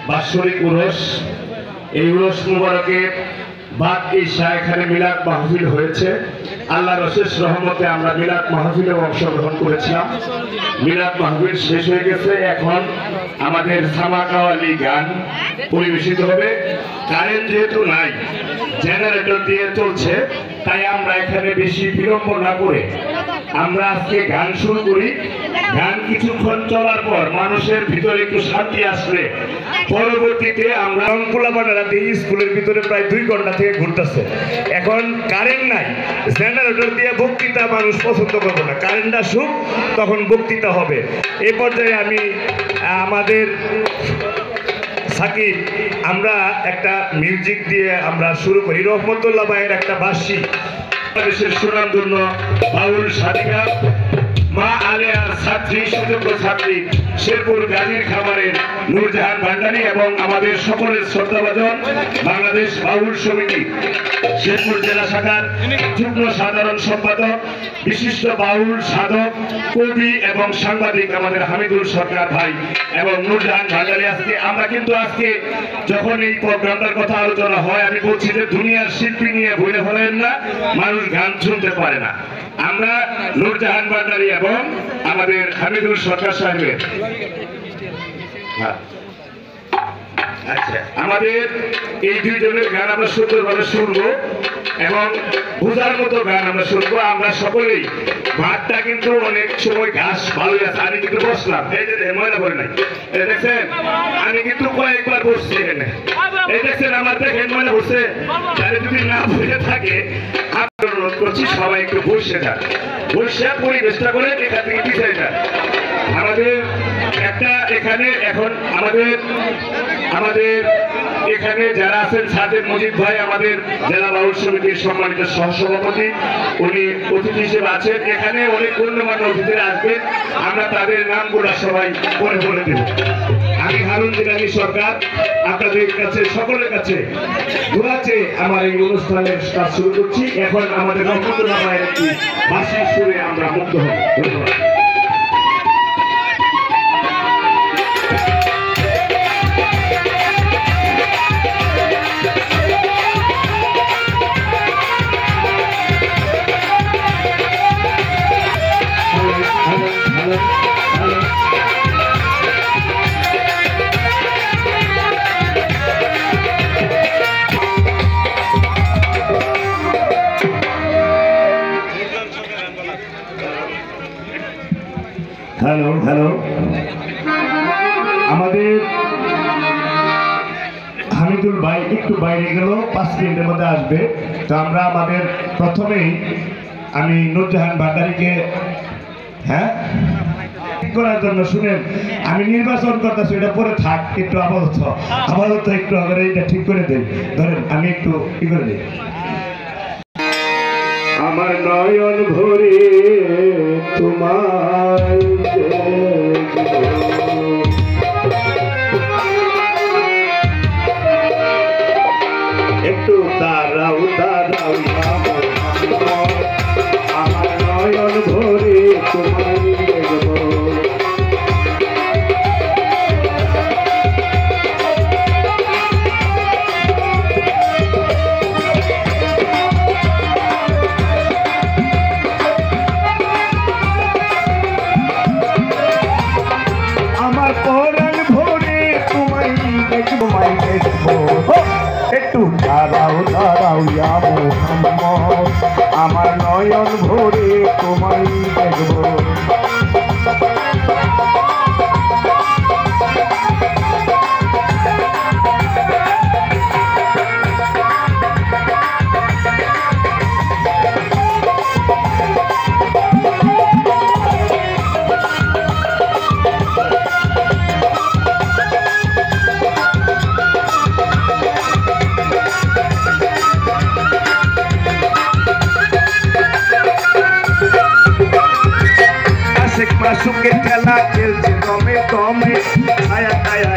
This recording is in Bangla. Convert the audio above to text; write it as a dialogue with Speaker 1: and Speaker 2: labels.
Speaker 1: বাৎসরিক উরস। এই উরস মুবারকে বাদ ঈশা এখানে মিলাদ মাহফিল হয়েছে। আল্লাহর অশেষ রহমতে আমরা মিলাদ মাহফিলে অংশগ্রহণ করেছিলাম। মিলাদ মাহফিল শেষ হয়ে গেছে, এখন আমাদের সামাকাওয়ালি গান পরিবেশিত হবে। কারেন্ট যেহেতু নাই, জেনারেটর দিয়ে চলছে, তাই আমরা এখানে বেশি বিলম্ব না করে আমরা আজকে গান শুরু করি। গান কিছুক্ষণ চলার পর মানুষের ভিতরে একটু শান্তি আসলে পরবর্তীতে আমরা অঙ্কুলাপাড়া দিয়ে স্কুলের ভিতরে প্রায় 2 ঘন্টা থেকে ঘুরতেছে। এখন কারেন্ট নাই, জেনারেটর দিয়ে বক্তৃতা মানুষ পছন্দ করবে না। কারেন্ট আসুক তখন বক্তৃতা হবে। এ পর্যায়ে আমি আমাদের সাকিব, আমরা একটা মিউজিক দিয়ে আমরা শুরু করি। রহমতুল্লাহ ভাইয়ের একটা বাঁশি, বাংলাদেশের সুনামধন্য বাউল সাধিকা মা আলেয়ার ছাত্রী, সুযোগ্য ছাত্রী শেরপুর গাজীর খামারের নূরজাহান ভান্ডারী এবং আমাদের সকলের শ্রদ্ধাভাজন বাংলাদেশ বাউল সমিতি শেরপুর জেলা শাখার যুগ্ম সাধারণ সম্পাদক, বিশিষ্ট বাউল সাধক, কবি এবং সাংবাদিক আমাদের হামিদুল সরকার ভাই এবং নূরজাহান ভান্ডারী। আজকে যখন এই প্রোগ্রামটার কথা আলোচনা হয়, আমি বলছি যে দুনিয়ার শিল্পী নিয়ে ভুলে ফেলেন না, মানুষ গান শুনতে পারে না। আমরা নূরজাহান ভান্ডারী এবং আমাদের হামিদুল সরকার সাহেবের আমাদের এই 2 জনের গান আমরা সুন্দরভাবে শুনবো এবং বোঝার মতো গান আমরা শুনবো। আমরা সকলেই ভাতটা কিন্তু অনেক সময় ঘাস ভালোই আছে। আমি কিন্তু বসলাম, এই যে ময়লা করে নাই, দেখছেন আমি কিন্তু কয়েকবার বসছি এখানে, এই দেখছেন আমার দেখেন ময়লা বসছে। তাহলে যদি না বসে থাকে আপনার অনুরোধ করছি সবাই একটু বসে যান, বসে পরিবেশটা করে এখান থেকে পিছিয়ে যান। আমাদের একটা এখানে এখন আমাদের এখানে যারা আছেন, সাজেদ মজিদ ভাই আমাদের জেলা বাউল সমিতির সম্মানিত সহসভাপতি, উনি অতিথি হিসেবে আছেন। এখানে অনেক গণ্যমান্য অতিথিরা আসবেন, আমরা তাদের নামগুলো সবাই বলে দেব। আমি হারুন জিলানী সরকার আপনাদের কাছে সকলের কাছে দোয়া চেয়ে আমার এই অনুষ্ঠানের কাজ শুরু করছি। এখন আমাদের রহমতুল্লাহ ভাইয়ের একটি বাঁশির সুরে আমরা মুগ্ধ হব। ধন্যবাদ। হ্যালো হ্যালো, আমাদের হামিদুল ভাই একটু বাইরে গেল, 5 মিনিটের মধ্যে আসবে। তো আমরা আমাদের প্রথমেই আমি নূরজাহান ভান্ডারীকে করার জন্য শুনেন, আমি নির্বাচন করতেছি, এটা পরে থাক, একটু আপাতত একটু আবার এটা ঠিক করে দেন। ধরেন আমি একটু কি করে দিই। আমার নয়ন ভরে তোমায় একটু দাঁড়াও দাঁড়াও, আমার নয়ন ভরে তোমায় দেখবো। একটু দাঁড়াও দাঁড়াও ইয়া মুহাম্মদ, আমার নয়ন ভরে তোমায় দেখবো। মাসুকের খেলা খেলছে দমে দমে, ছায়া ছায়া